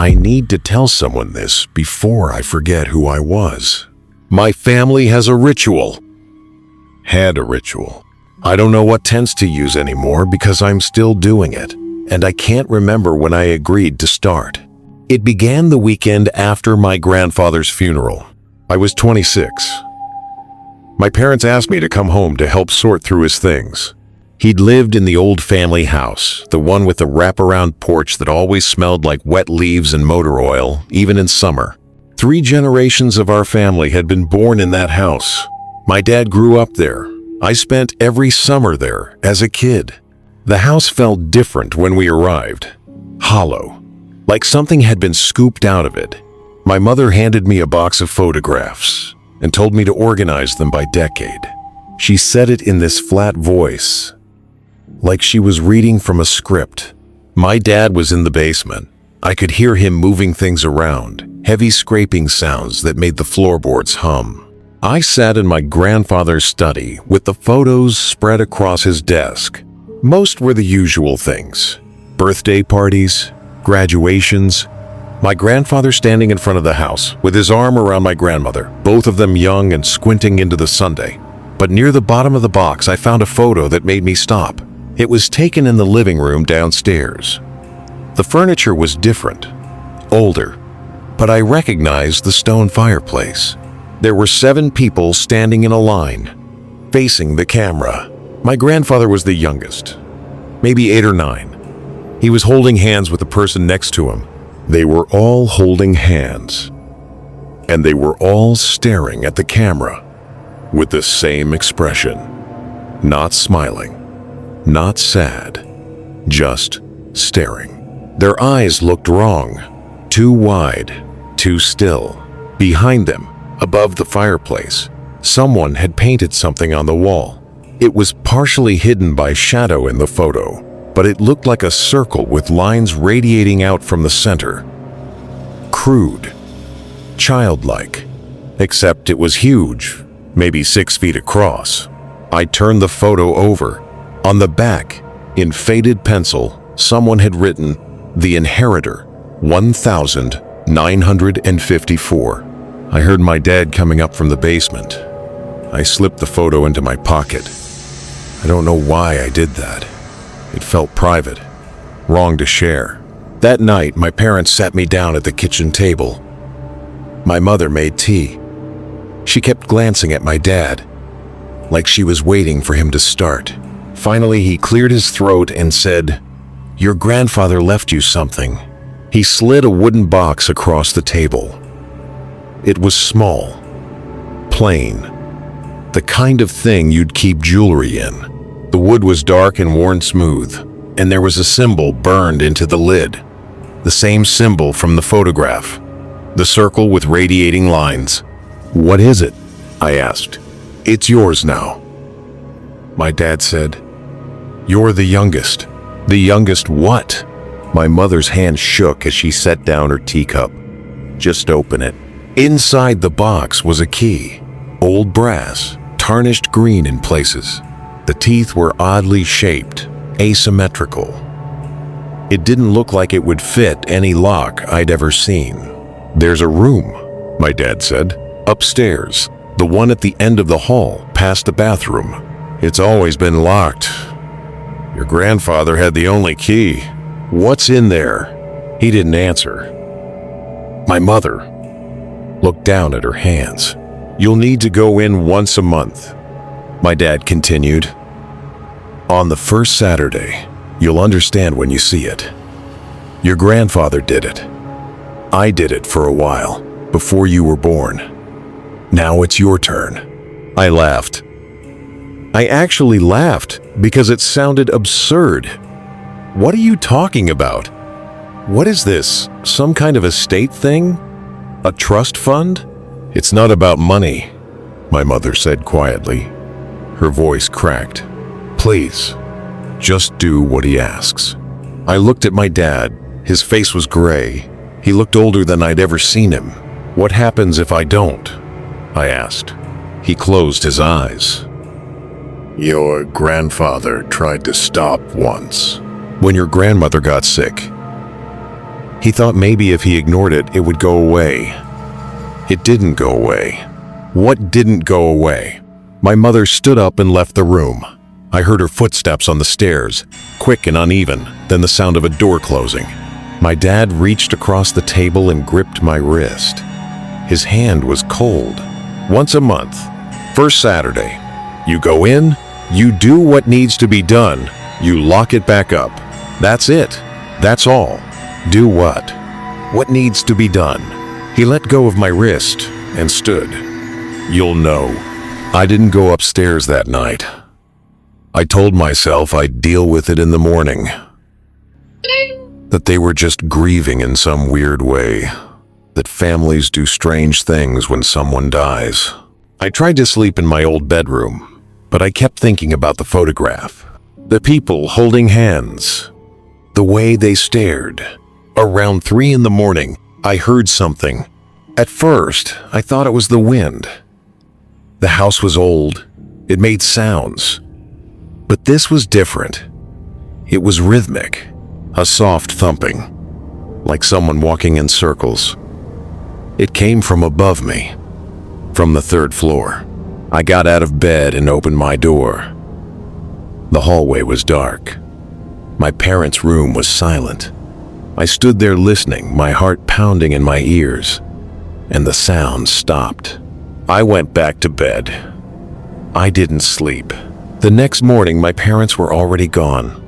I need to tell someone this before I forget who I was. My family has a ritual. Had a ritual. I don't know what tense to use anymore because I'm still doing it, and I can't remember when I agreed to start. It began the weekend after my grandfather's funeral. I was 26. My parents asked me to come home to help sort through his things. He'd lived in the old family house, the one with the wraparound porch that always smelled like wet leaves and motor oil, even in summer. 3 generations of our family had been born in that house. My dad grew up there. I spent every summer there as a kid. The house felt different when we arrived. Hollow, like something had been scooped out of it. My mother handed me a box of photographs and told me to organize them by decade. She said it in this flat voice, like she was reading from a script. My dad was in the basement. I could hear him moving things around, heavy scraping sounds that made the floorboards hum. I sat in my grandfather's study with the photos spread across his desk. Most were the usual things: birthday parties, graduations, my grandfather standing in front of the house with his arm around my grandmother, both of them young and squinting into the sundae. But near the bottom of the box, I found a photo that made me stop. It was taken in the living room downstairs. The furniture was different, older, but I recognized the stone fireplace. There were 7 people standing in a line, facing the camera. My grandfather was the youngest, maybe 8 or 9. He was holding hands with the person next to him. They were all holding hands, and they were all staring at the camera with the same expression. Not smiling, not sad, just staring. Their eyes looked wrong, too wide, too still. Behind them, above the fireplace, someone had painted something on the wall. It was partially hidden by shadow in the photo, but it looked like a circle with lines radiating out from the center. Crude, childlike, except it was huge, maybe 6 feet across. I turned the photo over. On the back, in faded pencil, someone had written, "The Inheritor, 1954. I heard my dad coming up from the basement. I slipped the photo into my pocket. I don't know why I did that. It felt private, wrong to share. That night, my parents sat me down at the kitchen table. My mother made tea. She kept glancing at my dad, like she was waiting for him to start. Finally, he cleared his throat and said, "Your grandfather left you something." He slid a wooden box across the table. It was small, plain, the kind of thing you'd keep jewelry in. The wood was dark and worn smooth, and there was a symbol burned into the lid. The same symbol from the photograph, the circle with radiating lines. "What is it?" I asked. "It's yours now." My dad said, "You're the youngest." "The youngest what?" My mother's hand shook as she set down her teacup. "Just open it." Inside the box was a key, old brass, tarnished green in places. The teeth were oddly shaped, asymmetrical. It didn't look like it would fit any lock I'd ever seen. "There's a room," my dad said, "upstairs, the one at the end of the hall, past the bathroom. It's always been locked. Your grandfather had the only key. What's in there?" He didn't answer. My mother looked down at her hands. "You'll need to go in once a month," my dad continued. "On the first Saturday. You'll understand when you see it. Your grandfather did it. I did it for a while, before you were born. Now it's your turn." I laughed. I actually laughed because it sounded absurd. "What are you talking about? What is this, some kind of estate thing? A trust fund?" "It's not about money," my mother said quietly. Her voice cracked. "Please, just do what he asks." I looked at my dad. His face was gray. He looked older than I'd ever seen him. "What happens if I don't?" I asked. He closed his eyes. "Your grandfather tried to stop once, when your grandmother got sick. He thought maybe if he ignored it, it would go away. It didn't go away. What didn't go away? My mother stood up and left the room. I heard her footsteps on the stairs, quick and uneven, then the sound of a door closing. My dad reached across the table and gripped my wrist. His hand was cold. Once a month, first Saturday, you go in, you do what needs to be done, you lock it back up. That's it. That's all. Do what? What needs to be done? He let go of my wrist and stood. You'll know. I didn't go upstairs that night. I told myself I'd deal with it in the morning. That they were just grieving in some weird way. That families do strange things when someone dies. I tried to sleep in my old bedroom, but I kept thinking about the photograph. The people holding hands. The way they stared. Around 3 in the morning, I heard something. At first, I thought it was the wind. The house was old. It made sounds. But this was different. It was rhythmic. A soft thumping. Like someone walking in circles. It came from above me. From the 3rd floor. I got out of bed and opened my door. The hallway was dark. My parents' room was silent. I stood there listening, my heart pounding in my ears. And the sound stopped. I went back to bed. I didn't sleep. The next morning, my parents were already gone.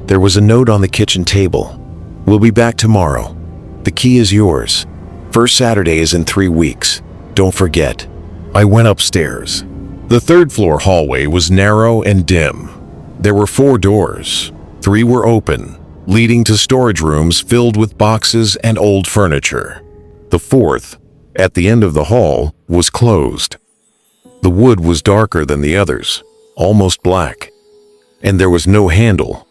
There was a note on the kitchen table. We'll be back tomorrow. The key is yours. First Saturday is in 3 weeks. Don't forget. I went upstairs. The 3rd floor hallway was narrow and dim. There were 4 doors. 3 were open, leading to storage rooms filled with boxes and old furniture. The 4th, at the end of the hall, was closed. The wood was darker than the others, almost black, and there was no handle,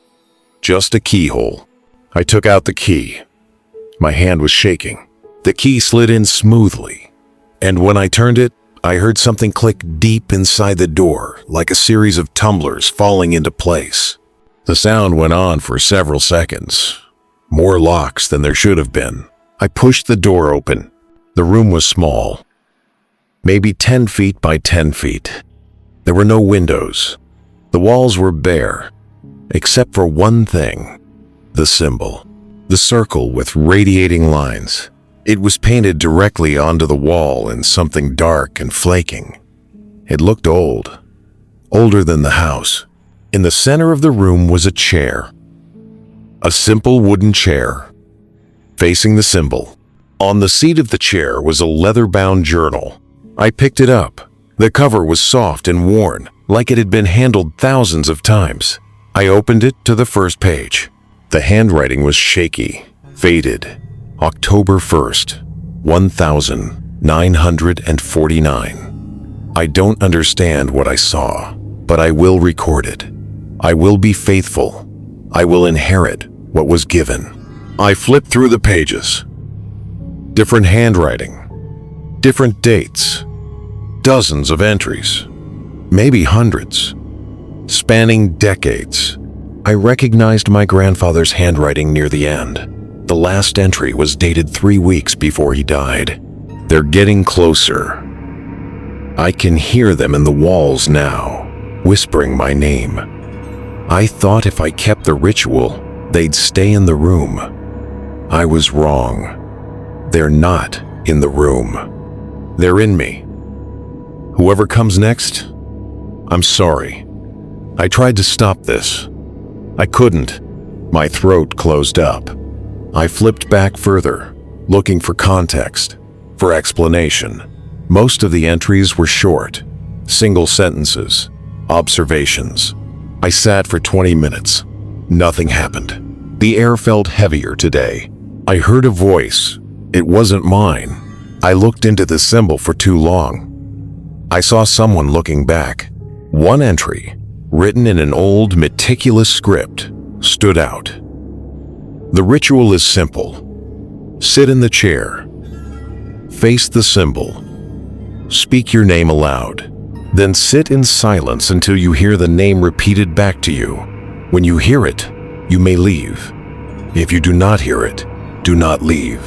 just a keyhole. I took out the key. My hand was shaking. The key slid in smoothly, and when I turned it, I heard something click deep inside the door, like a series of tumblers falling into place. The sound went on for several seconds. More locks than there should have been. I pushed the door open. The room was small. Maybe 10 feet by 10 feet. There were no windows. The walls were bare, except for one thing. The symbol. The circle with radiating lines. It was painted directly onto the wall in something dark and flaking. It looked old. Older than the house. In the center of the room was a chair. A simple wooden chair, facing the symbol. On the seat of the chair was a leather-bound journal. I picked it up. The cover was soft and worn, like it had been handled thousands of times. I opened it to the first page. The handwriting was shaky, faded. October 1st, 1949. I don't understand what I saw, but I will record it. I will be faithful. I will inherit what was given. I flipped through the pages. Different handwriting. Different dates. Dozens of entries. Maybe hundreds. Spanning decades. I recognized my grandfather's handwriting near the end. The last entry was dated 3 weeks before he died. They're getting closer. I can hear them in the walls now, whispering my name. I thought if I kept the ritual, they'd stay in the room. I was wrong. They're not in the room. They're in me. Whoever comes next, I'm sorry. I tried to stop this. I couldn't. My throat closed up. I flipped back further, looking for context, for explanation. Most of the entries were short, single sentences, observations. I sat for 20 minutes. Nothing happened. The air felt heavier today. I heard a voice. It wasn't mine. I looked into the symbol for too long. I saw someone looking back. One entry, written in an old, meticulous script, stood out. The ritual is simple. Sit in the chair. Face the symbol. Speak your name aloud. Then sit in silence until you hear the name repeated back to you. When you hear it, you may leave. If you do not hear it, do not leave.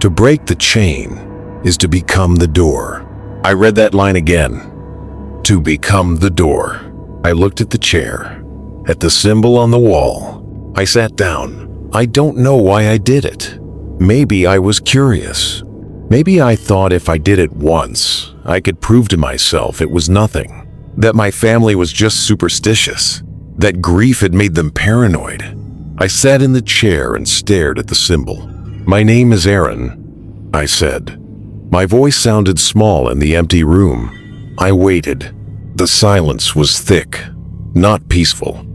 To break the chain is to become the door. I read that line again. To become the door. I looked at the chair, at the symbol on the wall. I sat down. I don't know why I did it. Maybe I was curious. Maybe I thought if I did it once, I could prove to myself it was nothing. That my family was just superstitious. That grief had made them paranoid. I sat in the chair and stared at the symbol. "My name is Aaron," I said. My voice sounded small in the empty room. I waited. The silence was thick, not peaceful,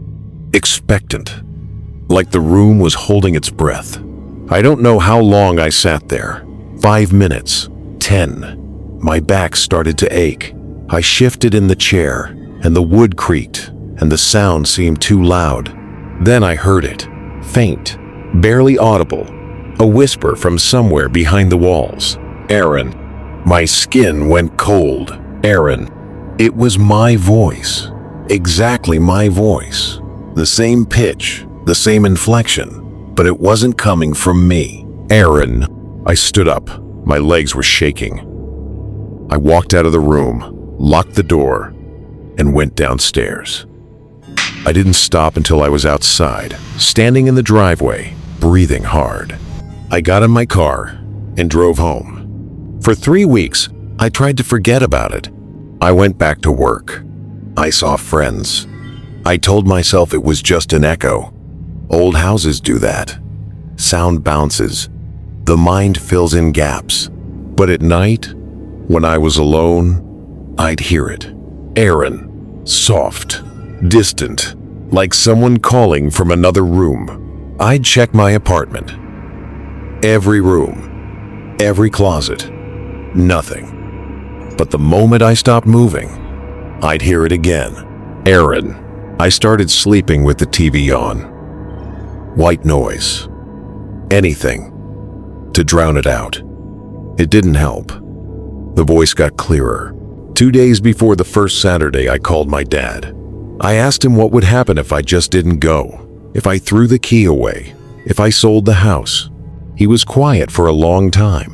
expectant, like the room was holding its breath. I don't know how long I sat there. 5 minutes, 10. My back started to ache. I shifted in the chair, and the wood creaked, and the sound seemed too loud. Then I heard it, faint, barely audible, a whisper from somewhere behind the walls. "Aaron." My skin went cold. "Aaron." It was my voice, exactly my voice. The same pitch, the same inflection, but it wasn't coming from me. "Aaron." I stood up. My legs were shaking. I walked out of the room, locked the door, and went downstairs. I didn't stop until I was outside, standing in the driveway, breathing hard. I got in my car and drove home. For 3 weeks, I tried to forget about it. I went back to work. I saw friends. I told myself it was just an echo. Old houses do that. Sound bounces. The mind fills in gaps. But at night, when I was alone, I'd hear it. "Aaron." Soft, distant, like someone calling from another room. I'd check my apartment. Every room, every closet. Nothing. But the moment I stopped moving, I'd hear it again. "Aaron." I started sleeping with the TV on. White noise. Anything to drown it out. It didn't help. The voice got clearer. 2 days before the first Saturday, I called my dad. I asked him what would happen if I just didn't go, if I threw the key away, if I sold the house. He was quiet for a long time.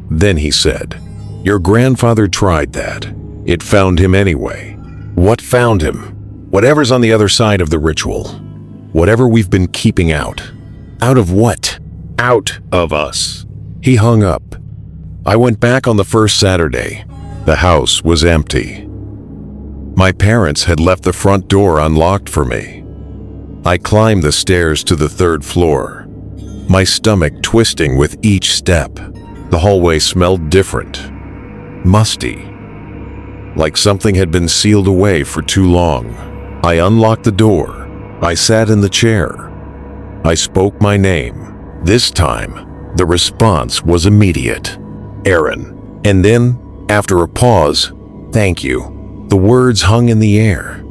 Then he said, "Your grandfather tried that. It found him anyway." What found him? Whatever's on the other side of the ritual. Whatever we've been keeping out. Out of what? Out of us. He hung up. I went back on the first Saturday. The house was empty. My parents had left the front door unlocked for me. I climbed the stairs to the 3rd floor, my stomach twisting with each step. The hallway smelled different. Musty. Like something had been sealed away for too long. I unlocked the door. I sat in the chair. I spoke my name. This time, the response was immediate. "Aaron." And then, after a pause, "Thank you." The words hung in the air.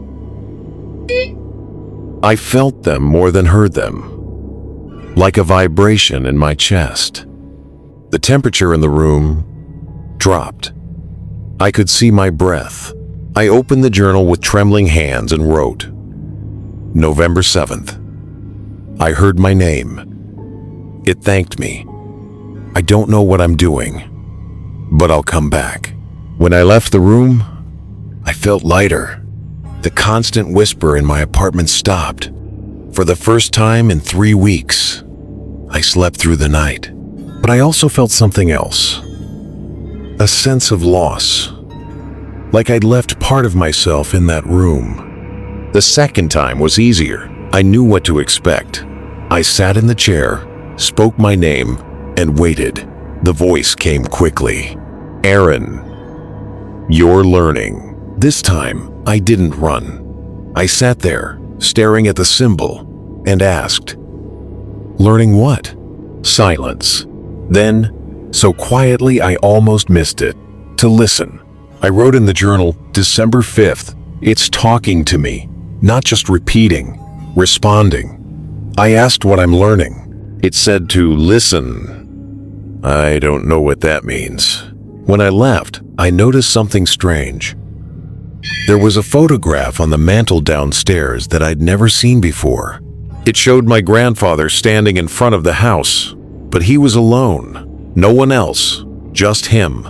I felt them more than heard them. Like a vibration in my chest. The temperature in the room dropped. I could see my breath. I opened the journal with trembling hands and wrote, November 7th. I heard my name. It thanked me. I don't know what I'm doing, but I'll come back. When I left the room, I felt lighter. The constant whisper in my apartment stopped. For the first time in 3 weeks, I slept through the night. But I also felt something else. A sense of loss. Like I'd left part of myself in that room. The second time was easier. I knew what to expect. I sat in the chair, spoke my name, and waited. The voice came quickly. "Aaron, you're learning." This time, I didn't run. I sat there, staring at the symbol, and asked, "Learning what?" Silence. Then, so quietly I almost missed it, to listen. I wrote in the journal, December 5th, it's talking to me, not just repeating, responding. I asked what I'm learning. It said to listen. I don't know what that means. When I left, I noticed something strange. There was a photograph on the mantel downstairs that I'd never seen before. It showed my grandfather standing in front of the house, But he was alone. No one else. Just him.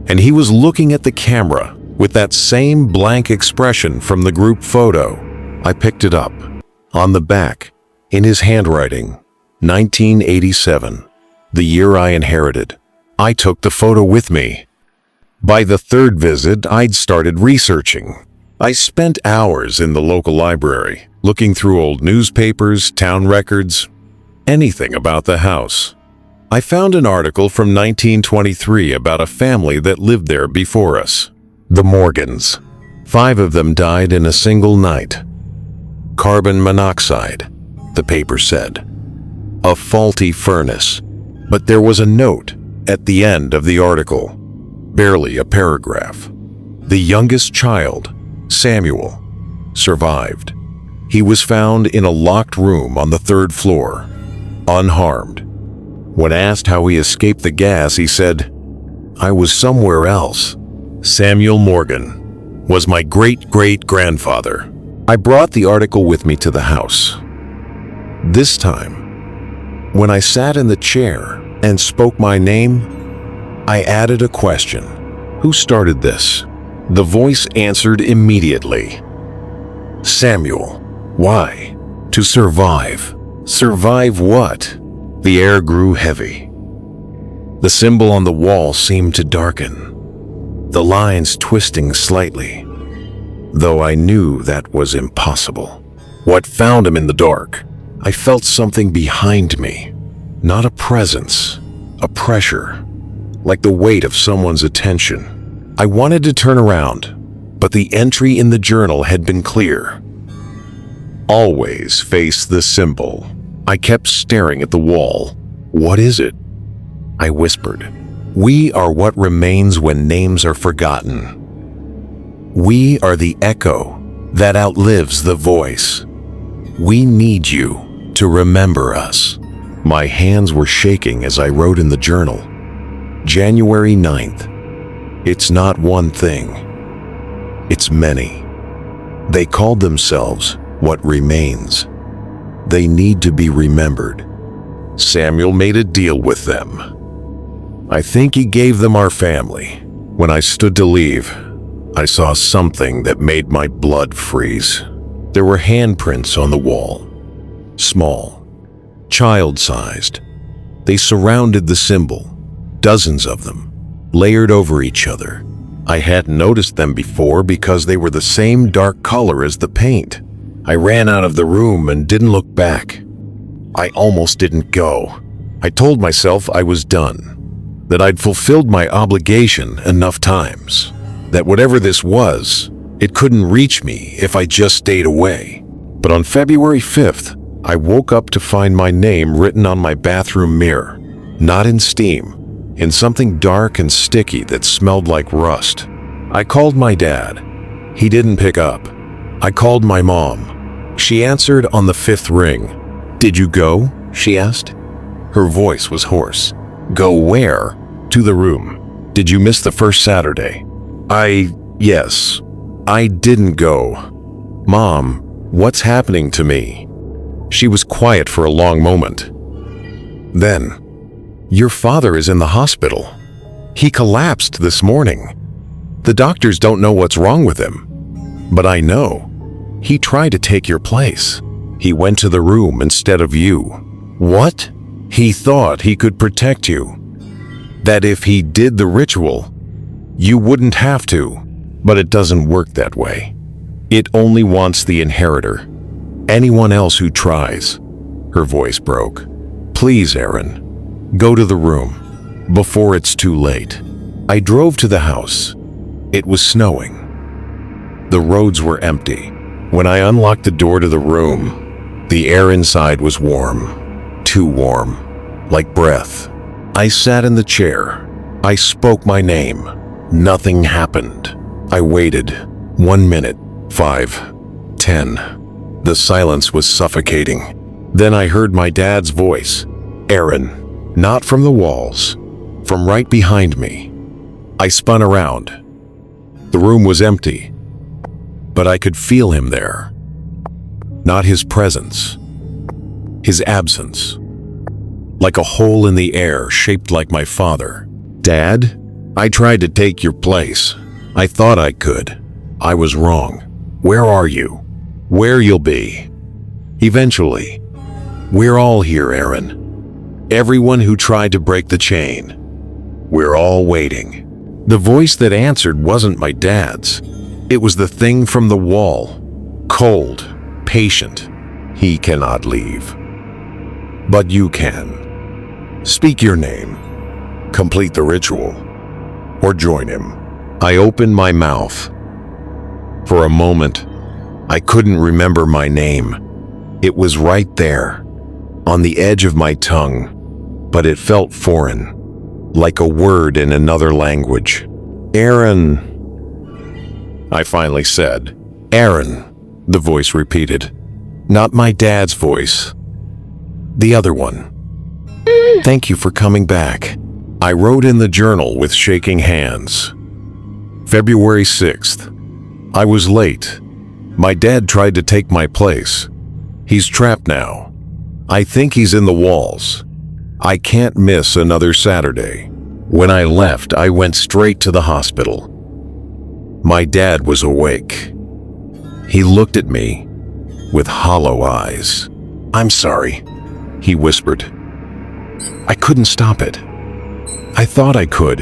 And he was looking at the camera with that same blank expression from the group photo. I picked it up. On the back, in his handwriting, 1987, the year I inherited. I took the photo with me. By the third visit, I'd started researching. I spent hours in the local library, looking through old newspapers, town records, anything about the house. I found an article from 1923 about a family that lived there before us. The Morgans. 5 of them died in a single night. Carbon monoxide, the paper said. A faulty furnace. But there was a note at the end of the article. Barely a paragraph. The youngest child, Samuel, survived. He was found in a locked room on the 3rd floor, unharmed. When asked how he escaped the gas, he said, "I was somewhere else." Samuel Morgan was my great-great-grandfather. I brought the article with me to the house. This time, when I sat in the chair and spoke my name, I added a question. Who started this? The voice answered immediately. Samuel. Why? To survive. Survive what? The air grew heavy. The symbol on the wall seemed to darken, the lines twisting slightly, though I knew that was impossible. What found him in the dark? I felt something behind me, not a presence, a pressure, like the weight of someone's attention. I wanted to turn around, but the entry in the journal had been clear. Always face the symbol. I kept staring at the wall. What is it? I whispered. We are what remains when names are forgotten. We are the echo that outlives the voice. We need you to remember us. My hands were shaking as I wrote in the journal. January 9th. It's not one thing. It's many. They called themselves what remains. They need to be remembered. Samuel made a deal with them. I think he gave them our family. When I stood to leave, I saw something that made my blood freeze. There were handprints on the wall. Small, child-sized. They surrounded the symbol, dozens of them, layered over each other. I hadn't noticed them before because they were the same dark color as the paint. I ran out of the room and didn't look back. I almost didn't go. I told myself I was done, that I'd fulfilled my obligation enough times, that whatever this was, it couldn't reach me if I just stayed away. But on February 5th, I woke up to find my name written on my bathroom mirror, not in steam, in something dark and sticky that smelled like rust. I called my dad. He didn't pick up. I called my mom. She answered on the 5th ring. "Did you go?" she asked. Her voice was hoarse. "Go where?" "To the room." "Did you miss the first Saturday?" Yes. I didn't go." "Mom, what's happening to me?" She was quiet for a long moment. Then, "Your father is in the hospital. He collapsed this morning. The doctors don't know what's wrong with him. But I know. He tried to take your place. He went to the room instead of you." "What?" "He thought he could protect you. That if he did the ritual, you wouldn't have to. But it doesn't work that way. It only wants the inheritor. Anyone else who tries." Her voice broke. "Please, Aaron, go to the room before it's too late." I drove to the house. It was snowing. The roads were empty. When I unlocked the door to the room, the air inside was warm. Too warm, like breath. I sat in the chair. I spoke my name. Nothing happened. I waited. 1 minute, 5, 10. The silence was suffocating. Then I heard my dad's voice. "Aaron." Not from the walls, from right behind me. I spun around. The room was empty, but I could feel him there. Not his presence, His absence. Like a hole in the air shaped like my father. Dad, I tried to take your place. I thought I could. I was wrong. Where are you? Where you'll be. Eventually. We're all here, Aaron. Everyone who tried to break the chain. We're all waiting. The voice that answered wasn't my dad's. It was the thing from the wall. Cold, patient. He cannot leave. But you can. Speak your name. Complete the ritual. Or join him. I opened my mouth. For a moment, I couldn't remember my name. It was right there, on the edge of my tongue, but it felt foreign, like a word in another language. Aaron, I finally said. Aaron, the voice repeated. Not my dad's voice. The other one. Thank you for coming back. I wrote in the journal with shaking hands. February 6th. I was late. My dad tried to take my place. He's trapped now. I think he's in the walls. I can't miss another Saturday. When I left, I went straight to the hospital. My dad was awake. He looked at me with hollow eyes. I'm sorry, he whispered. I couldn't stop it. I thought I could,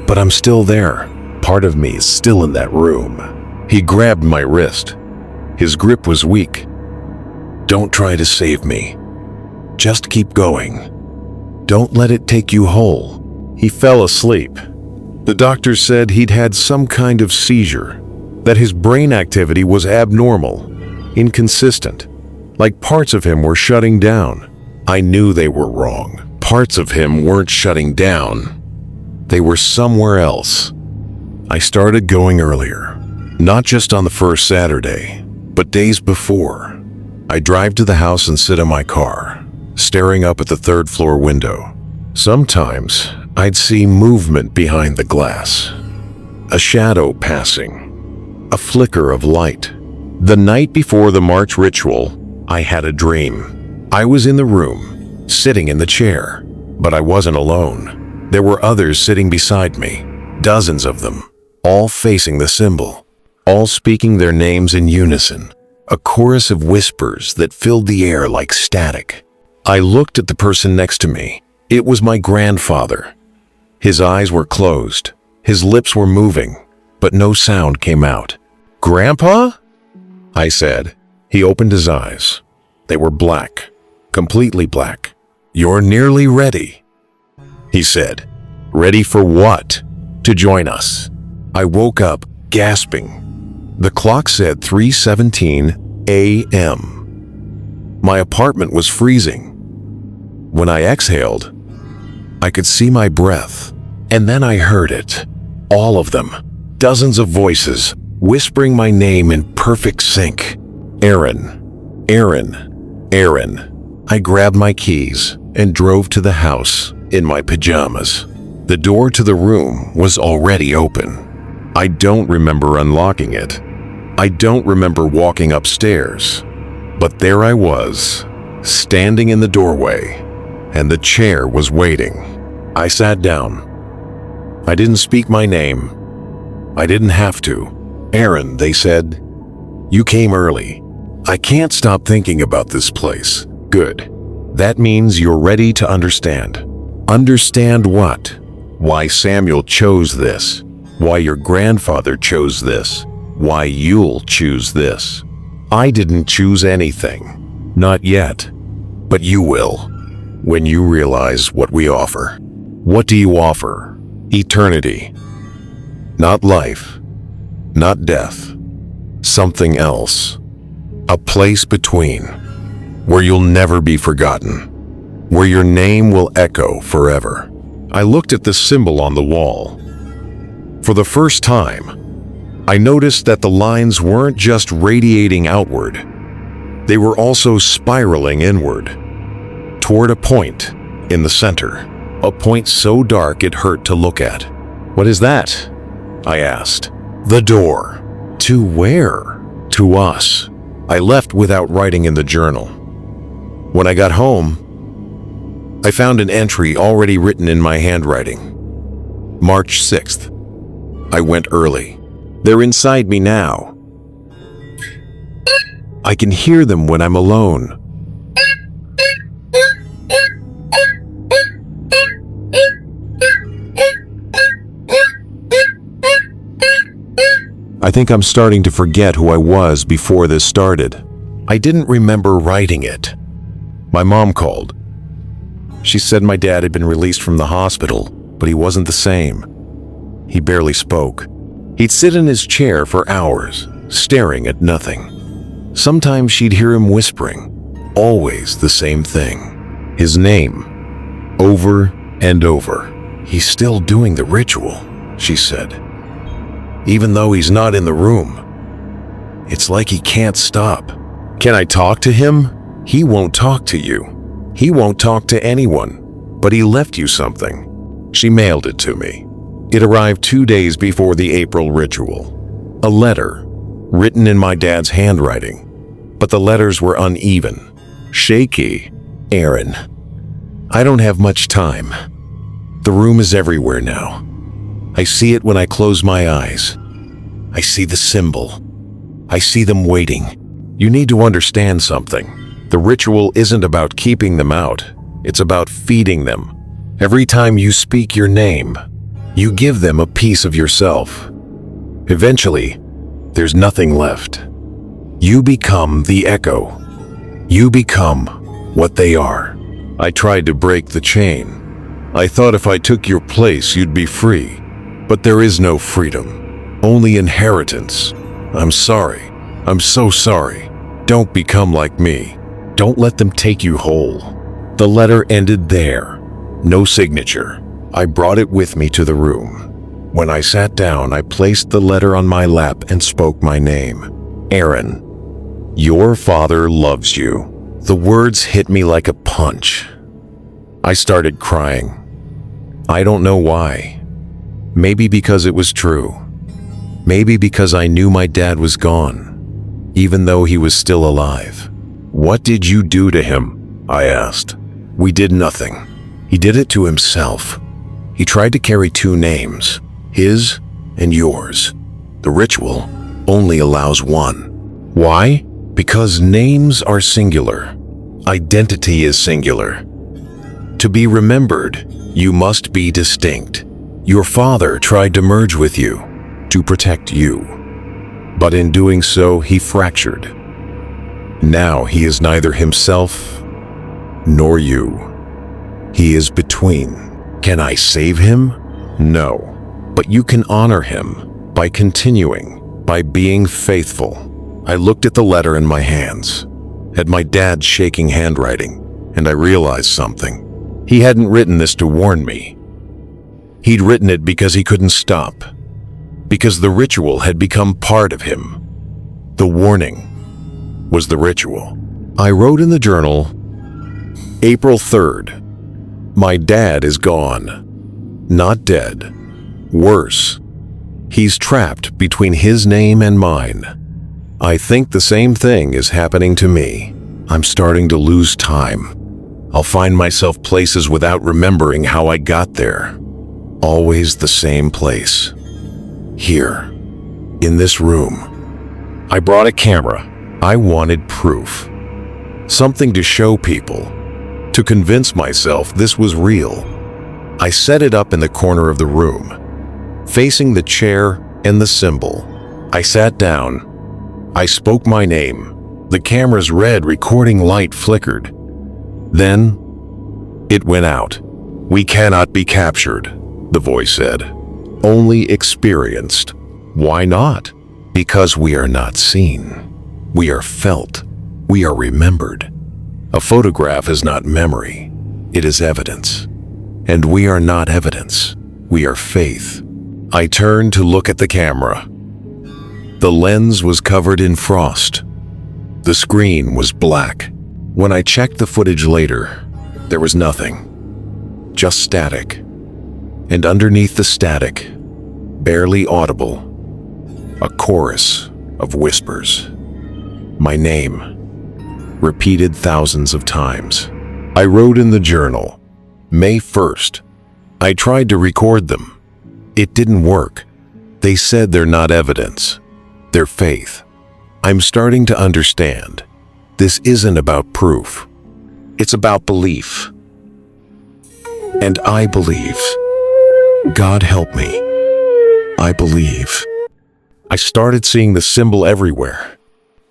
but I'm still there. Part of me is still in that room. He grabbed my wrist. His grip was weak. Don't try to save me. Just keep going. Don't let it take you whole. He fell asleep. The doctor said he'd had some kind of seizure, that his brain activity was abnormal, inconsistent, like parts of him were shutting down. I knew they were wrong. Parts of him weren't shutting down. They were somewhere else. I started going earlier, not just on the first Saturday, but days before. I drive to the house and sit in my car, staring up at the third floor window. Sometimes I'd see movement behind the glass, a shadow passing, a flicker of light. The night before the March ritual, I had a dream. I was in the room, sitting in the chair, but I wasn't alone. There were others sitting beside me, dozens of them, all facing the symbol, all speaking their names in unison, a chorus of whispers that filled the air like static. I looked at the person next to me. It was my grandfather. His eyes were closed, his lips were moving, but no sound came out. Grandpa? I said. He opened his eyes. They were black, completely black. You're nearly ready, he said. Ready for what? To join us. I woke up, gasping. The clock said 3:17 a.m. My apartment was freezing. When I exhaled, I could see my breath, and then I heard it. All of them, dozens of voices, whispering my name in perfect sync. Aaron, Aaron, Aaron. I grabbed my keys and drove to the house in my pajamas. The door to the room was already open. I don't remember unlocking it. I don't remember walking upstairs. But there I was, standing in the doorway, and the chair was waiting. I sat down. I didn't speak my name. I didn't have to. Aaron, they said. You came early. I can't stop thinking about this place. Good. That means you're ready to understand. Understand what? Why Samuel chose this. Why your grandfather chose this. Why you'll choose this. I didn't choose anything. Not yet. But you will. When you realize what we offer. What do you offer? Eternity. Not life. Not death. Something else. A place between. Where you'll never be forgotten. Where your name will echo forever. I looked at the symbol on the wall. For the first time, I noticed that the lines weren't just radiating outward. They were also spiraling inward, toward a point in the center. A point so dark it hurt to look at. What is that? I asked. The door. To where? To us. I left without writing in the journal. When I got home, I found an entry already written in my handwriting. March 6th. I went early. They're inside me now. I can hear them when I'm alone. I think I'm starting to forget who I was before this started. I didn't remember writing it. My mom called. She said my dad had been released from the hospital, but he wasn't the same. He barely spoke. He'd sit in his chair for hours, staring at nothing. Sometimes she'd hear him whispering, always the same thing. His name, over and over. He's still doing the ritual, she said. Even though he's not in the room. It's like he can't stop. Can I talk to him? He won't talk to you. He won't talk to anyone. But he left you something. She mailed it to me. It arrived 2 days before the April ritual. A letter, written in my dad's handwriting. But the letters were uneven, shaky. Aaron, I don't have much time. The room is everywhere now. I see it when I close my eyes. I see the symbol. I see them waiting. You need to understand something. The ritual isn't about keeping them out. It's about feeding them. Every time you speak your name, you give them a piece of yourself. Eventually, there's nothing left. You become the echo. You become what they are. I tried to break the chain. I thought if I took your place, you'd be free. But there is no freedom, only inheritance. I'm sorry. I'm so sorry. Don't become like me. Don't let them take you whole. The letter ended there. No signature. I brought it with me to the room. When I sat down, I placed the letter on my lap and spoke my name. Aaron, your father loves you. The words hit me like a punch. I started crying. I don't know why. Maybe because it was true. Maybe because I knew my dad was gone, even though he was still alive. What did you do to him? I asked. We did nothing. He did it to himself. He tried to carry 2 names, his and yours. The ritual only allows one. Why? Because names are singular. Identity is singular. To be remembered, you must be distinct. Your father tried to merge with you, to protect you. But in doing so, he fractured. Now he is neither himself nor you. He is between. Can I save him? No. But you can honor him by continuing, by being faithful. I looked at the letter in my hands, at my dad's shaking handwriting, and I realized something. He hadn't written this to warn me. He'd written it because he couldn't stop, because the ritual had become part of him. The warning was the ritual. I wrote in the journal, April 3rd, my dad is gone. Not dead. Worse, he's trapped between his name and mine. I think the same thing is happening to me. I'm starting to lose time. I'll find myself places without remembering how I got there. Always the same place. Here, in this room. I brought a camera. I wanted proof. Something to show people. To convince myself this was real. I set it up in the corner of the room, facing the chair and the symbol. I sat down. I spoke my name. The camera's red recording light flickered. Then, it went out. We cannot be captured, the voice said. Only experienced. Why not? Because we are not seen. We are felt. We are remembered. A photograph is not memory. It is evidence. And we are not evidence. We are faith. I turned to look at the camera. The lens was covered in frost. The screen was black. When I checked the footage later, there was nothing. Just static. And underneath the static, barely audible, a chorus of whispers. My name. repeated thousands of times. I wrote in the journal, May 1st. I tried to record them. It didn't work. They said they're not evidence. They're faith. I'm starting to understand. This isn't about proof. It's about belief. And I believe. God help me. I believe. I started seeing the symbol everywhere.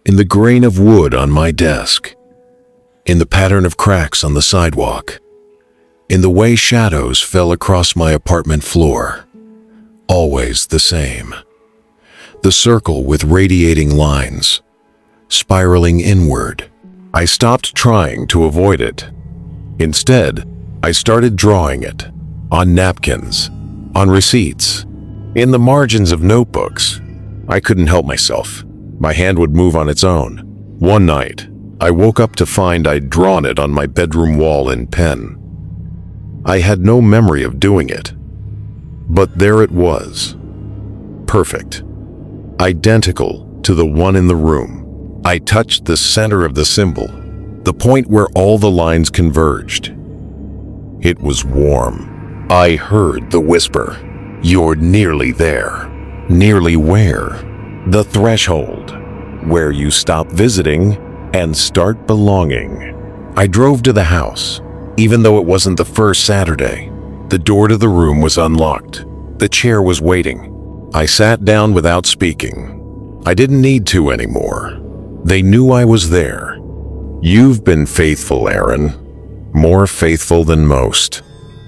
In the grain of wood on my desk. In the pattern of cracks on the sidewalk. In the way shadows fell across my apartment floor. Always the same. The circle with radiating lines, spiraling inward. I stopped trying to avoid it. Instead, I started drawing it, on napkins, on receipts, in the margins of notebooks. I couldn't help myself. My hand would move on its own. One night, I woke up to find I'd drawn it on my bedroom wall in pen. I had no memory of doing it, but there it was. Perfect. Identical to the one in the room. I touched the center of the symbol, the point where all the lines converged. It was warm. I heard the whisper, "You're nearly there." Nearly where? The threshold, where you stop visiting and start belonging. I drove to the house, even though it wasn't the first Saturday. The door to the room was unlocked. The chair was waiting. I sat down without speaking. I didn't need to anymore. They knew I was there. You've been faithful, Aaron. More faithful than most.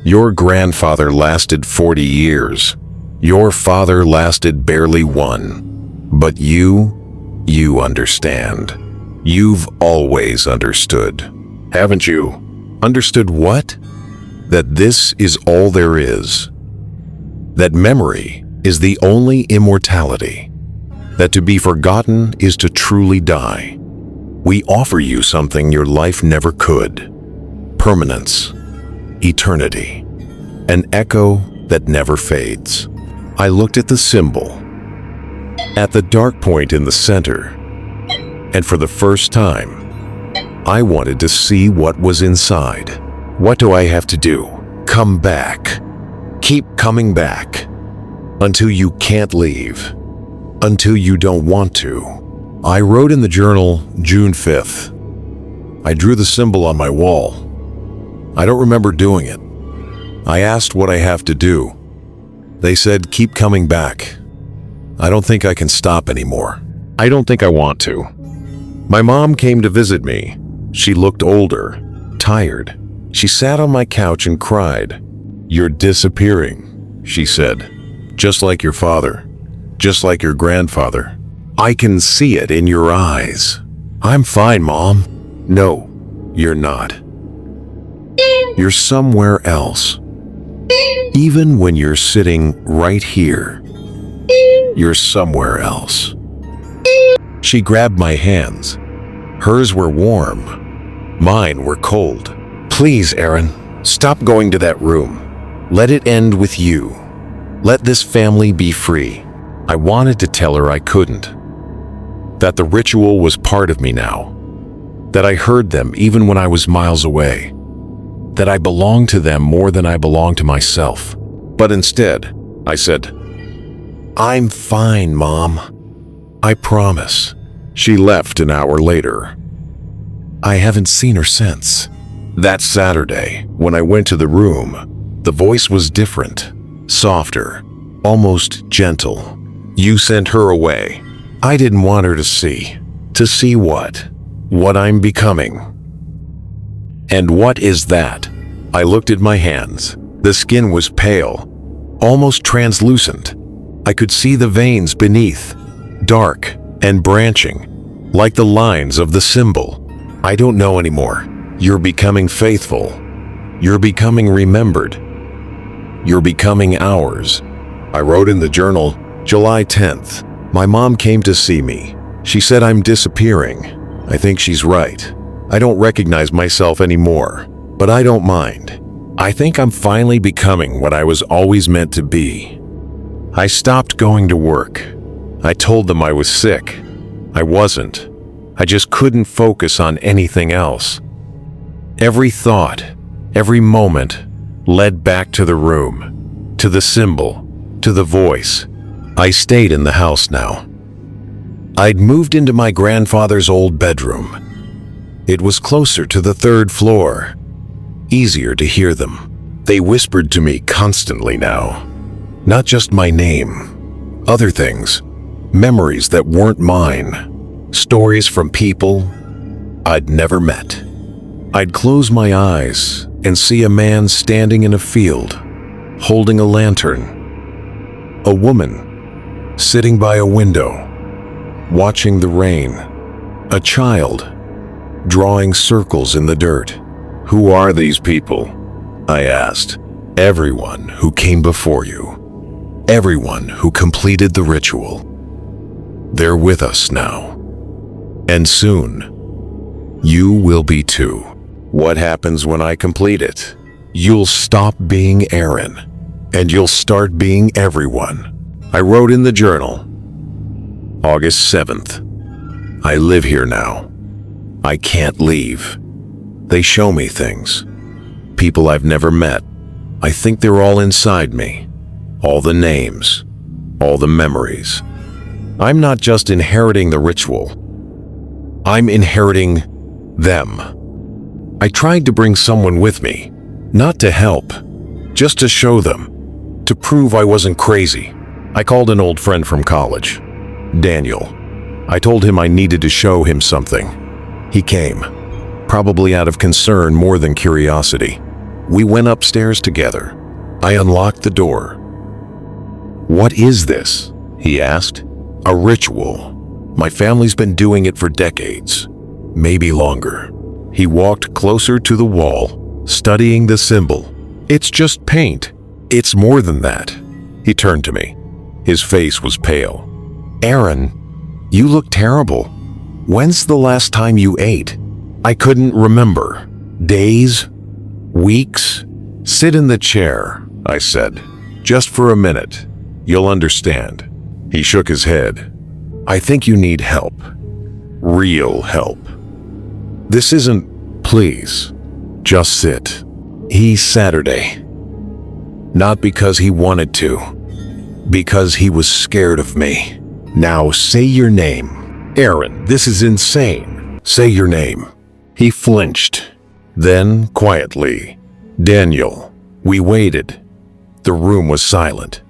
Your grandfather lasted 40 years. Your father lasted barely one. But you understand. You've always understood. Haven't you? Understood what? That this is all there is. That memory is the only immortality. That to be forgotten is to truly die. We offer you something your life never could. Permanence. Eternity. An echo that never fades. I looked at the symbol, at the dark point in the center, and for the first time, I wanted to see what was inside. What do I have to do? Come back. Keep coming back. Until you can't leave. Until you don't want to. I wrote in the journal June 5th. I drew the symbol on my wall. I don't remember doing it. I asked what I have to do. They said, keep coming back. I don't think I can stop anymore. I don't think I want to. My mom came to visit me. She looked older, tired. She sat on my couch and cried. You're disappearing, she said. Just like your father. Just like your grandfather. I can see it in your eyes. I'm fine, Mom. No, you're not. You're somewhere else. Even when you're sitting right here, you're somewhere else. She grabbed my hands. Hers were warm. Mine were cold. Please, Aaron, stop going to that room. Let it end with you. Let this family be free. I wanted to tell her I couldn't. That the ritual was part of me now. That I heard them even when I was miles away. That I belonged to them more than I belonged to myself. But instead, I said, I'm fine, Mom. I promise. She left an hour later. I haven't seen her since. That Saturday, when I went to the room, the voice was different, softer, almost gentle. You sent her away. I didn't want her to see. To see what? What I'm becoming. And what is that? I looked at my hands. The skin was pale, almost translucent. I could see the veins beneath, dark and branching, like the lines of the symbol. I don't know anymore. You're becoming faithful. You're becoming remembered. You're becoming ours. I wrote in the journal, July 10th. My mom came to see me. She said I'm disappearing. I think she's right. I don't recognize myself anymore, but I don't mind. I think I'm finally becoming what I was always meant to be. I stopped going to work. I told them I was sick. I wasn't. I just couldn't focus on anything else. Every thought, every moment led back to the room, to the symbol, to the voice. I stayed in the house now. I'd moved into my grandfather's old bedroom. It was closer to the third floor, easier to hear them. They whispered to me constantly now. Not just my name, other things, memories that weren't mine, stories from people I'd never met. I'd close my eyes and see a man standing in a field, holding a lantern. A woman sitting by a window, watching the rain. A child drawing circles in the dirt. Who are these people? I asked. Everyone who came before you. Everyone who completed the ritual. They're with us now. And soon, you will be too. What happens when I complete it? You'll stop being Aaron, and you'll start being everyone. I wrote in the journal, August 7th. I live here now. I can't leave. They show me things. People I've never met. I think they're all inside me. All the names. All the memories. I'm not just inheriting the ritual. I'm inheriting them. I tried to bring someone with me, not to help, just to show them, to prove I wasn't crazy. I called an old friend from college, Daniel. I told him I needed to show him something. He came, probably out of concern more than curiosity. We went upstairs together. I unlocked the door. "What is this?" he asked. "A ritual. My family's been doing it for decades, maybe longer." He walked closer to the wall, studying the symbol. "It's just paint. It's more than that." He turned to me. His face was pale. "Aaron, you look terrible. When's the last time you ate?" I couldn't remember. Days? Weeks? "Sit in the chair," I said. "Just for a minute. You'll understand." He shook his head. "I think you need help. Real help. This isn't, please, just sit." He Saturday. Not because he wanted to, because he was scared of me. "Now say your name." "Aaron, this is insane." "Say your name." He flinched. Then, quietly, "Daniel." We waited. The room was silent.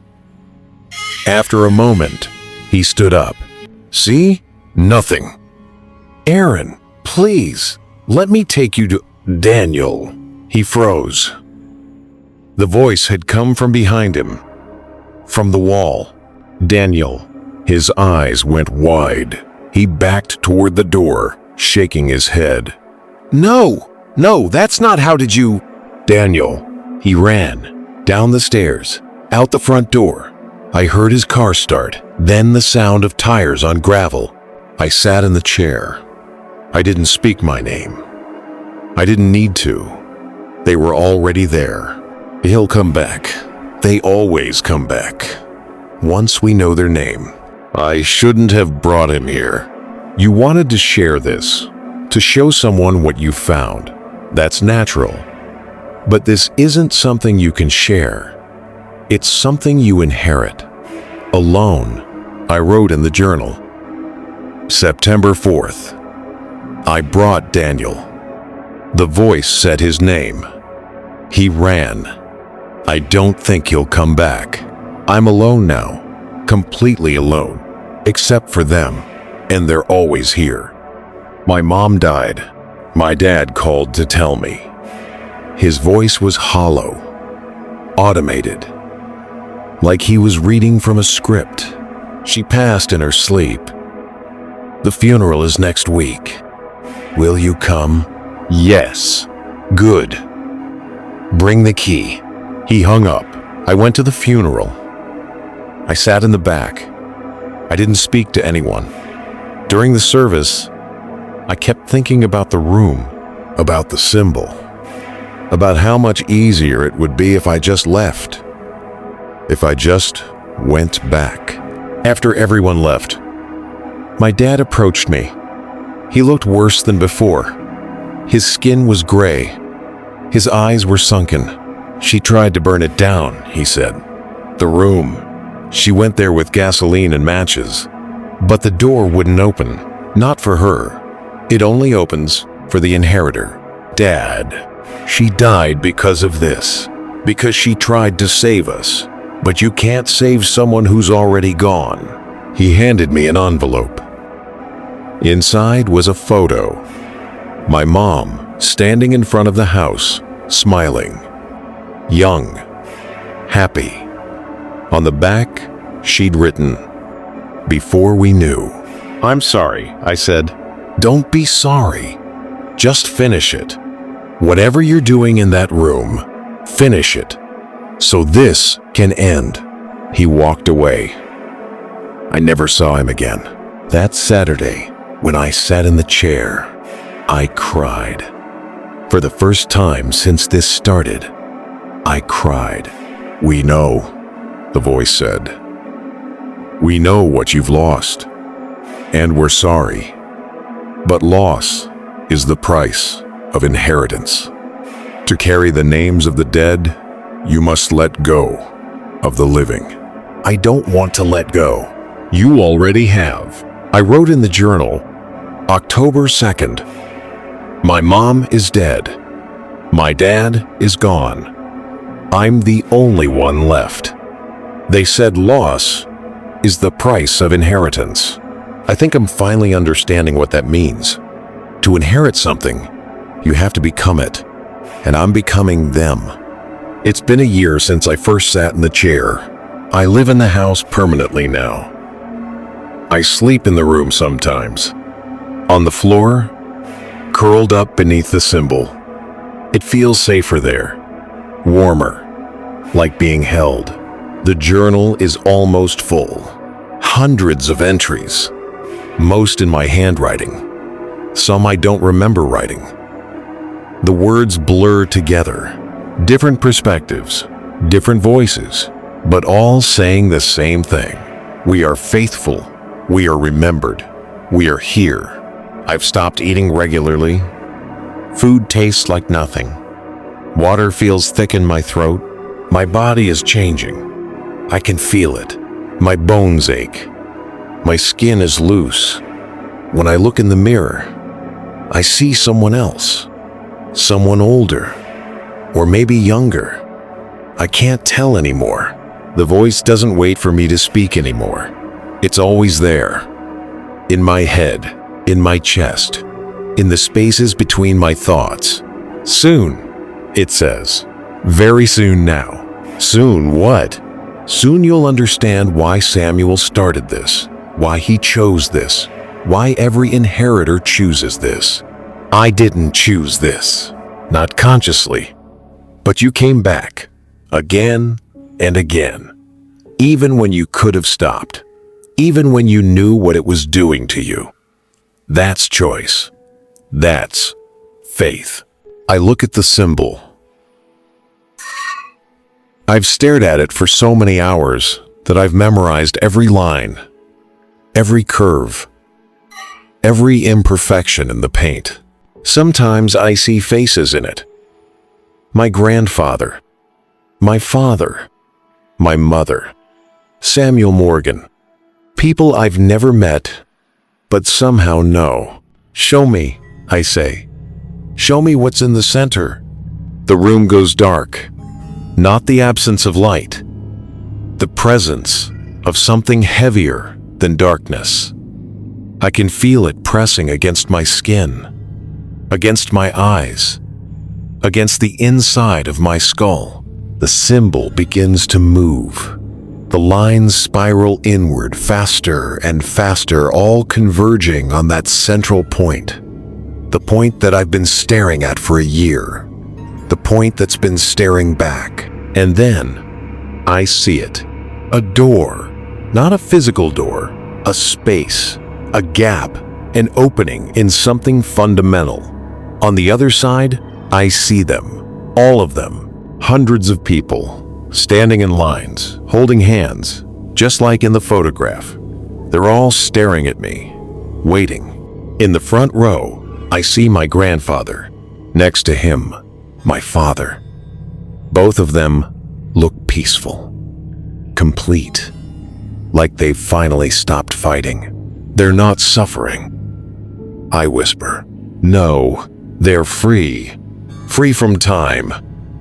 After a moment, he stood up. "See? Nothing." "Aaron, please, let me take you to—" "Daniel." He froze. The voice had come from behind him, from the wall. "Daniel." His eyes went wide. He backed toward the door, shaking his head. "No, no, that's not how did you—" "Daniel." He ran, down the stairs, out the front door. I heard his car start, then the sound of tires on gravel. I sat in the chair. I didn't speak my name. I didn't need to. They were already there. He'll come back. They always come back. Once we know their name. I shouldn't have brought him here. You wanted to share this, to show someone what you found. That's natural. But this isn't something you can share. It's something you inherit. Alone. I wrote in the journal. September 4th. I brought Daniel. The voice said his name. He ran. I don't think he'll come back. I'm alone now. Completely alone. Except for them. And they're always here. My mom died. My dad called to tell me. His voice was hollow. Automated. Like he was reading from a script. She passed in her sleep. The funeral is next week. Will you come? Yes. Good. Bring the key. He hung up. I went to the funeral. I sat in the back. I didn't speak to anyone. During the service, I kept thinking about the room, about the symbol, about how much easier it would be if I just left, if I just went back. After everyone left, my dad approached me. He looked worse than before. His skin was gray. His eyes were sunken. "She tried to burn it down," he said. "The room. She went there with gasoline and matches. But the door wouldn't open. Not for her. It only opens for the inheritor. Dad. She died because of this. Because she tried to save us. But you can't save someone who's already gone." He handed me an envelope. Inside was a photo. My mom, standing in front of the house, smiling. Young. Happy. On the back, she'd written, "Before we knew." "I'm sorry," I said. "Don't be sorry. Just finish it. Whatever you're doing in that room, finish it. So this can end." He walked away. I never saw him again. That Saturday, when I sat in the chair, I cried. For the first time since this started, I cried. "We know," the voice said. "We know what you've lost, and we're sorry. But loss is the price of inheritance. To carry the names of the dead, you must let go of the living." I don't want to let go. You already have. I wrote in the journal, October 2nd. My mom is dead. My dad is gone. I'm the only one left. They said loss is the price of inheritance. I think I'm finally understanding what that means. To inherit something, you have to become it. And I'm becoming them. It's been a year since I first sat in the chair. I live in the house permanently now. I sleep in the room sometimes. On the floor, curled up beneath the symbol. It feels safer there. Warmer. Like being held. The journal is almost full. Hundreds of entries. Most in my handwriting. Some I don't remember writing. The words blur together. Different perspectives. Different voices. But all saying the same thing. We are faithful. We are remembered. We are here. I've stopped eating regularly. Food tastes like nothing. Water feels thick in my throat. My body is changing. I can feel it. My bones ache. My skin is loose. When I look in the mirror, I see someone else. Someone older. Or maybe younger. I can't tell anymore. The voice doesn't wait for me to speak anymore. It's always there. In my head, in my chest, in the spaces between my thoughts. Soon, it says. Very soon now. Soon what? Soon you'll understand why Samuel started this, why he chose this, why every inheritor chooses this. I didn't choose this, not consciously. But you came back, again and again, even when you could have stopped. Even when you knew what it was doing to you. That's choice. That's faith. I look at the symbol. I've stared at it for so many hours that I've memorized every line, every curve, every imperfection in the paint. Sometimes I see faces in it. My grandfather, my father, my mother, Samuel Morgan. People I've never met, but somehow know. Show me, I say. Show me what's in the center. The room goes dark. Not the absence of light. The presence of something heavier than darkness. I can feel it pressing against my skin, against my eyes, against the inside of my skull. The symbol begins to move. The lines spiral inward faster and faster, all converging on that central point. The point that I've been staring at for a year. The point that's been staring back. And then, I see it. A door. Not a physical door. A space. A gap. An opening in something fundamental. On the other side, I see them. All of them. Hundreds of people. Standing in lines, holding hands, just like in the photograph. They're all staring at me, waiting. In the front row, I see my grandfather. Next to him, my father. Both of them look peaceful, complete, like they've finally stopped fighting. They're not suffering. I whisper, no, they're free. Free from time,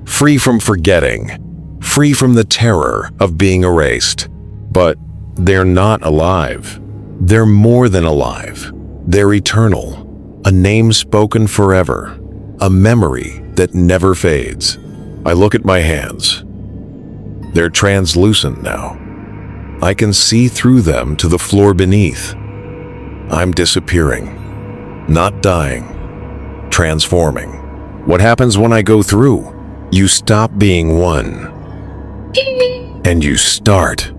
free from forgetting, free from the terror of being erased. But they're not alive. They're more than alive. They're eternal, a name spoken forever, a memory that never fades. I look at my hands. They're translucent now. I can see through them to the floor beneath. I'm disappearing, not dying, transforming. What happens when I go through? You stop being one, and you start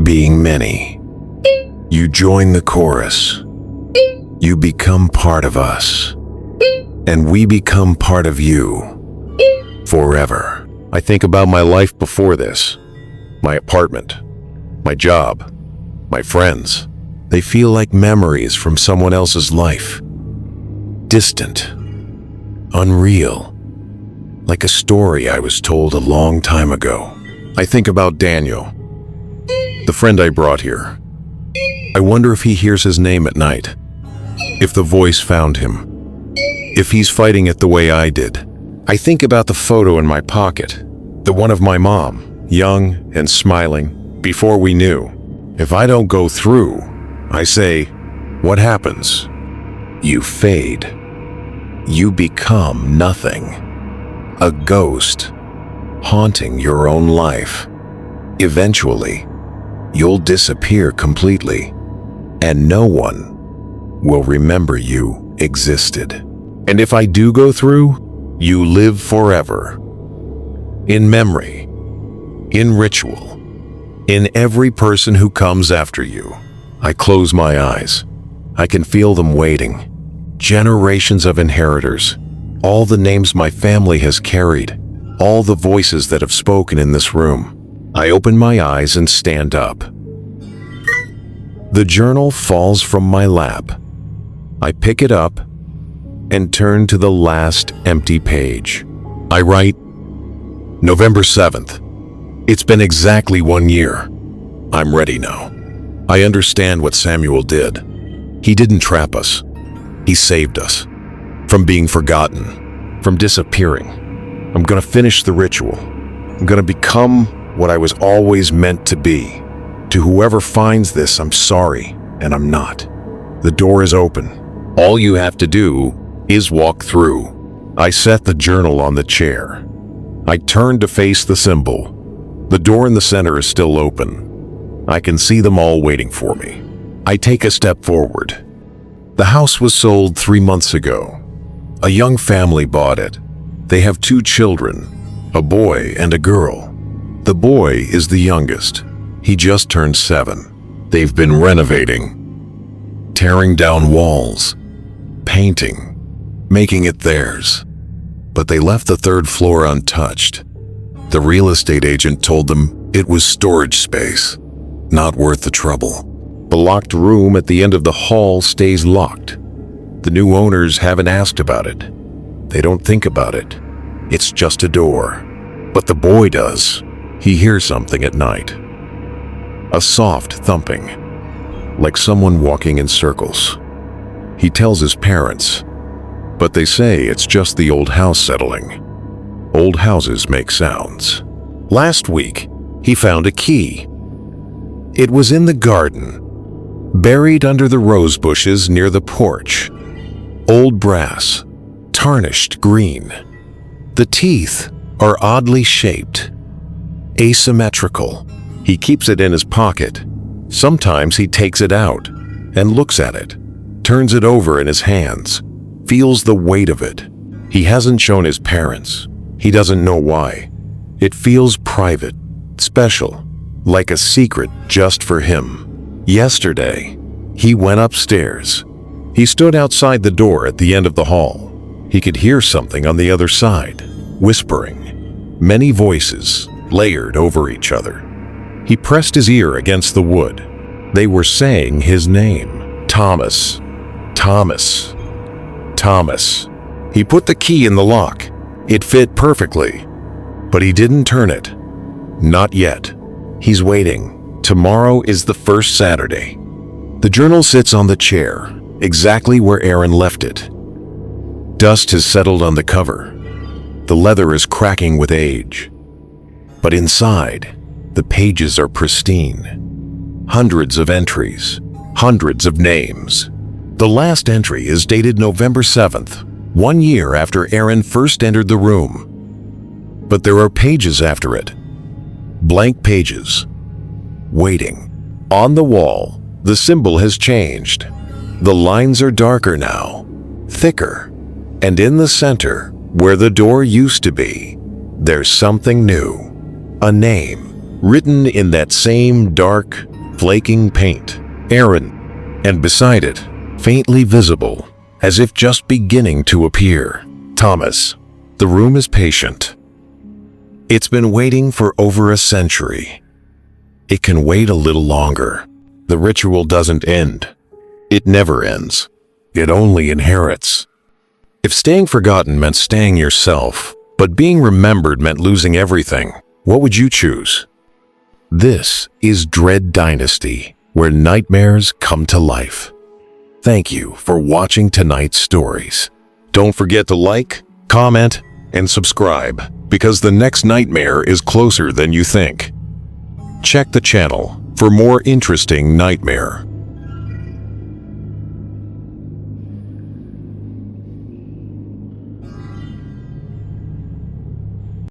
being many. You join the chorus. You become part of us, and we become part of you, forever. I think about my life before this, my apartment, my job, my friends. They feel like memories from someone else's life. Distant, unreal, like a story I was told a long time ago. I think about Daniel, the friend I brought here. I wonder if he hears his name at night, if the voice found him, if he's fighting it the way I did. I think about the photo in my pocket, the one of my mom, young and smiling, before we knew. If I don't go through, I say, what happens? You fade. You become nothing. A ghost, haunting your own life. Eventually, you'll disappear completely, and no one will remember you existed. And if I do go through, you live forever. In memory, in ritual, in every person who comes after you. I close my eyes. I can feel them waiting. Generations of inheritors, all the names my family has carried, all the voices that have spoken in this room. I open my eyes and stand up. The journal falls from my lap. I pick it up and turn to the last empty page. I write, November 7th. It's been exactly 1 year. I'm ready now. I understand what Samuel did. He didn't trap us. He saved us from being forgotten, from disappearing. I'm gonna finish the ritual. I'm gonna become what I was always meant to be. To whoever finds this, I'm sorry, and I'm not. The door is open. All you have to do is walk through. I set the journal on the chair. I turn to face the symbol. The door in the center is still open. I can see them all waiting for me. I take a step forward. The house was sold 3 months ago. A young family bought it. They have 2 children, a boy and a girl. The boy is the youngest. He just turned 7. They've been renovating, tearing down walls, painting, making it theirs. But they left the 3rd floor untouched. The real estate agent told them it was storage space, not worth the trouble. The locked room at the end of the hall stays locked. The new owners haven't asked about it. They don't think about it. It's just a door. But the boy does. He hears something at night. A soft thumping, like someone walking in circles. He tells his parents, but they say it's just the old house settling. Old houses make sounds. Last week, he found a key. It was in the garden, buried under the rose bushes near the porch. Old brass, tarnished green. The teeth are oddly shaped, asymmetrical. He keeps it in his pocket. Sometimes he takes it out and looks at it, turns it over in his hands, feels the weight of it. He hasn't shown his parents. He doesn't know why. It feels private, special, like a secret just for him. Yesterday, he went upstairs. He stood outside the door at the end of the hall. He could hear something on the other side, whispering. Many voices, layered over each other. He pressed his ear against the wood. They were saying his name. Thomas. Thomas. Thomas. He put the key in the lock. It fit perfectly. But he didn't turn it. Not yet. He's waiting. Tomorrow is the first Saturday. The journal sits on the chair, exactly where Aaron left it. Dust has settled on the cover. The leather is cracking with age. But inside, the pages are pristine. Hundreds of entries, hundreds of names. The last entry is dated November 7th, 1 year after Aaron first entered the room. But there are pages after it. Blank pages. Waiting. On the wall, the symbol has changed. The lines are darker now, thicker. And in the center, where the door used to be, there's something new. A name, written in that same dark, flaking paint. Aaron. And beside it, faintly visible, as if just beginning to appear. Thomas. The room is patient. It's been waiting for over a century. It can wait a little longer. The ritual doesn't end. It never ends. It only inherits. If staying forgotten meant staying yourself, but being remembered meant losing everything, what would you choose? This is Dread Dynasty, where nightmares come to life. Thank you for watching tonight's stories. Don't forget to like, comment, and subscribe, because the next nightmare is closer than you think. Check the channel for more interesting nightmare